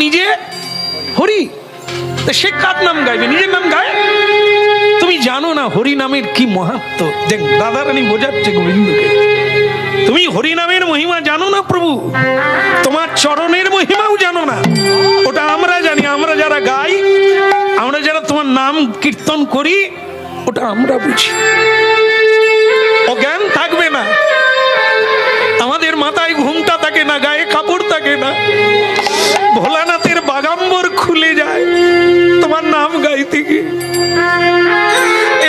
নিজে হরি, সে কার নাম গাইবে? নিজের নাম গায়? তুমি জানো না হরি নামের কি মাহাত্ম্য? দেখ রাধারানী বোঝাচ্ছে গোবিন্দকে, তুমি হরি নামের মহিমা জানো না প্রভু, তোমার চরণের মহিমাও জানো না। ওটা আমরা জানি, আমরা যারা গাই, আমরা যারা তোমার নাম কীর্তন করি, ওটা আমরা বুঝি। অজ্ঞান থাকবে না, আমাদের মাথায় ঘুমটা থাকে না, গায়ে কাপড় থাকে না, ভোলানাথের বাগাম্বর খুলে যায় তোমার নাম গাইতে গিয়ে।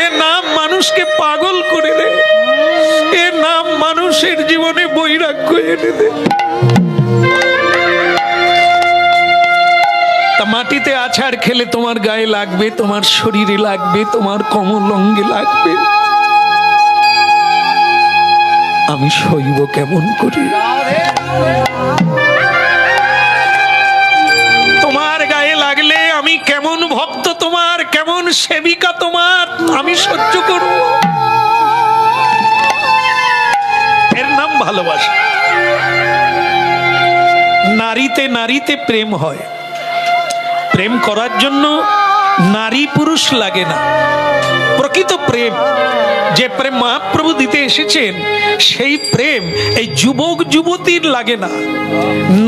এ নাম মানুষকে পাগল করে দেয়, এ নাম মানুষের জীবনে বৈরাগ্য এনে দেয়। তা মাটিতে আছাড় খেলে তোমার গায়ে লাগবে, তোমার শরীরে লাগবে, তোমার কমল অঙ্গে লাগবে। আমি সইব কেমন করি? তোমার গায়ে লাগলে আমি কেমন ভক্ত তোমার, কেমন সেবিকা তোমার, আমি সহ্য করব? এর নাম ভালোবাসা। নারীতে নারীতে প্রেম হয়। প্রেম করার জন্য নারী পুরুষ লাগে না। প্রকৃত প্রেম, যে প্রেম মহাপ্রভু দিতে এসেছেন, সেই প্রেম এই যুবক যুবতীর লাগে না।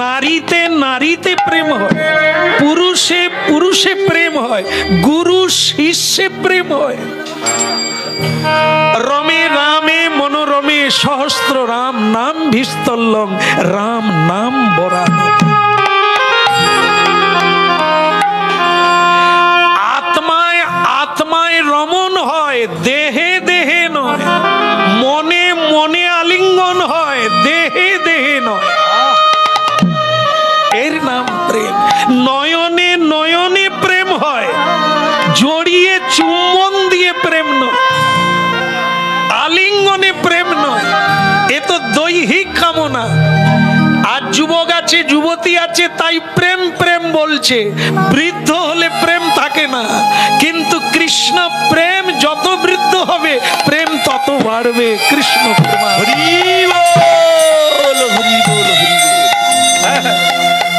নারীতে নারীতে প্রেম হয়, পুরুষে পুরুষে প্রেম হয়, গুরু শিষ্যে প্রেম হয়। রমে রামে মনোরমে সহস্র রাম নাম ভিস্তল্লং রাম নাম বরান। আত্মায় আত্মায় রমণ হয়, দেহে দেহে নয়। মনে মনে আলিঙ্গন হয়, দেহে দেহে নয়। এর নাম প্রেম। নয়নে নয়নে প্রেম হয়, জড়িয়ে চুম্বন দিয়ে প্রেম নয়, আলিঙ্গনে প্রেম নয়। এ তো দৈহিক কামনা। আর যুবক আছে, যুবতী আছে, তাই প্রেম প্রেম বলছে। বৃদ্ধ হলে প্রেম থাকে না। কিন্তু কৃষ্ণ প্রেম যত বৃদ্ধ হবে, প্রেম তত বাড়বে। কৃষ্ণ প্রেম। হরি বল, হরি বল, হরি বল।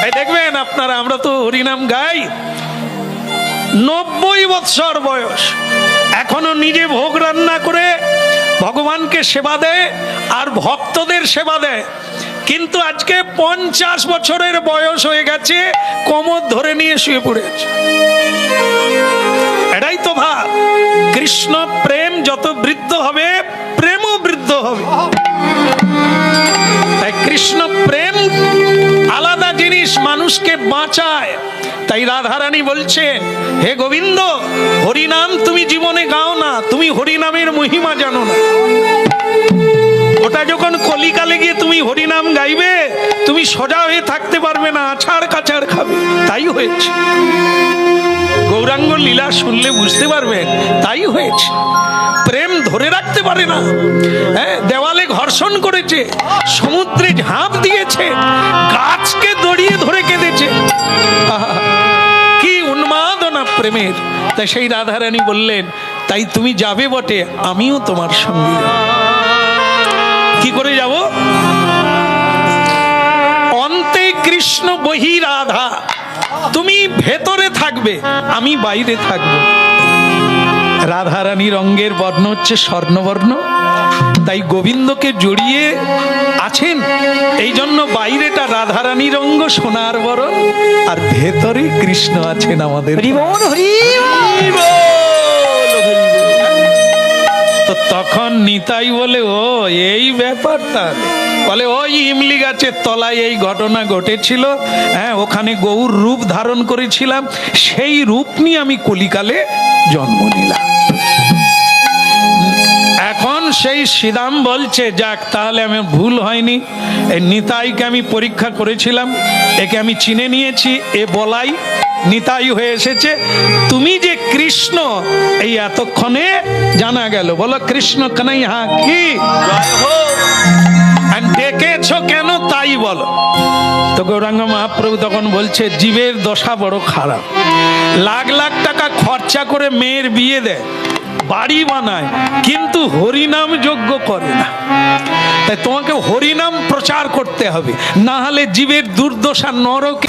এই দেখবেন আপনারা, আমরা তো হরিনাম গাই। 90 বৎসর বয়স, এখনো নিজে ভোগ রান্না করে ভগবানকে সেবা দেয় আর ভক্তদের সেবা দেয়। কিন্তু আজকে 50 বছরের বয়স হয়ে গেছে, কোমর ধরে নিয়ে শুয়ে পড়েছে। এটাই তো ভাব। কৃষ্ণ প্রেম যত বৃদ্ধ হবে, প্রেমও বৃদ্ধ হবে। তাই কৃষ্ণ প্রেম আলাদা জিনিস, মানুষকে বাঁচায়। তাই রাধারানী বলছেন, হে গোবিন্দ, হরিনাম তুমি জীবনে গাও না, তুমি হরিনামের মহিমা জানো না। ওটা যখন কলিকালে গিয়ে তুমি হরিনাম গাইবে, তুমি সোজা হয়ে থাকতে পারবে না, আছাড় কাছাড় খাবে। তাই হয়েছে। গৌরাঙ্গ লীলা শুনলে বুঝতে পারবেন, তাই হয়েছে। প্রেম ধরে রাখতে পারে না। হ্যাঁ, দেওয়ালে ঘর্ষণ করেছে, সমুদ্রে ঝাঁপ দিয়েছে, গাছকে দড়িয়ে ধরে কেঁদেছে। কি উন্মাদনা প্রেমের! তাই সেই রাধারানী বললেন, তাই তুমি যাবে বটে, আমিও তোমার সঙ্গে যাব। কি করে যাব? অন্তে কৃষ্ণ বহি রাধা। তুমি ভেতরে থাকবে, আমি বাইরে থাকবো। রাধারানীর অঙ্গের বর্ণ হচ্ছে স্বর্ণবর্ণ, তাই গোবিন্দকে জড়িয়ে আছেন। এই জন্য বাইরেটা রাধারানীর অঙ্গ সোনার বরণ, আর ভেতরে কৃষ্ণ আছেন আমাদের। তো তখন নিতাই বলে, ও এই ব্যাপারটা। বলে, ওই ইমলি গাছের তলায় এই ঘটনা ঘটেছিল। হ্যাঁ, ওখানে গৌর রূপ ধারণ করেছিলাম, সেই রূপ নিয়ে আমি কলিকালে জন্ম নিলাম। এখন সেই শ্রীরাম বলছে, যাক, তাহলে আমার ভুল হয়নি। এই নিতাইকে আমি পরীক্ষা করেছিলাম, একে আমি চিনে নিয়েছি, এ বলাই নিতাই হয়ে এসেছে। তুমি যে কৃষ্ণ, এই এতক্ষণে জানা গেল। বলো, কৃষ্ণ কানাইয়া কি ডেকেছ কেন, তাই বলো। তো গৌরাঙ্গ মহাপ্রভু তখন বলছে, জীবের দশা বড় খারাপ। লাখ লাখ টাকা খরচা করে মেয়ের বিয়ে দেয়, বাড়ি বানায়, কিন্তু হরিনাম যজ্ঞ করে না। তাই তোমাকে হরিনাম প্রচার করতে হবে, না হলে জীবের দুর্দশা নরকে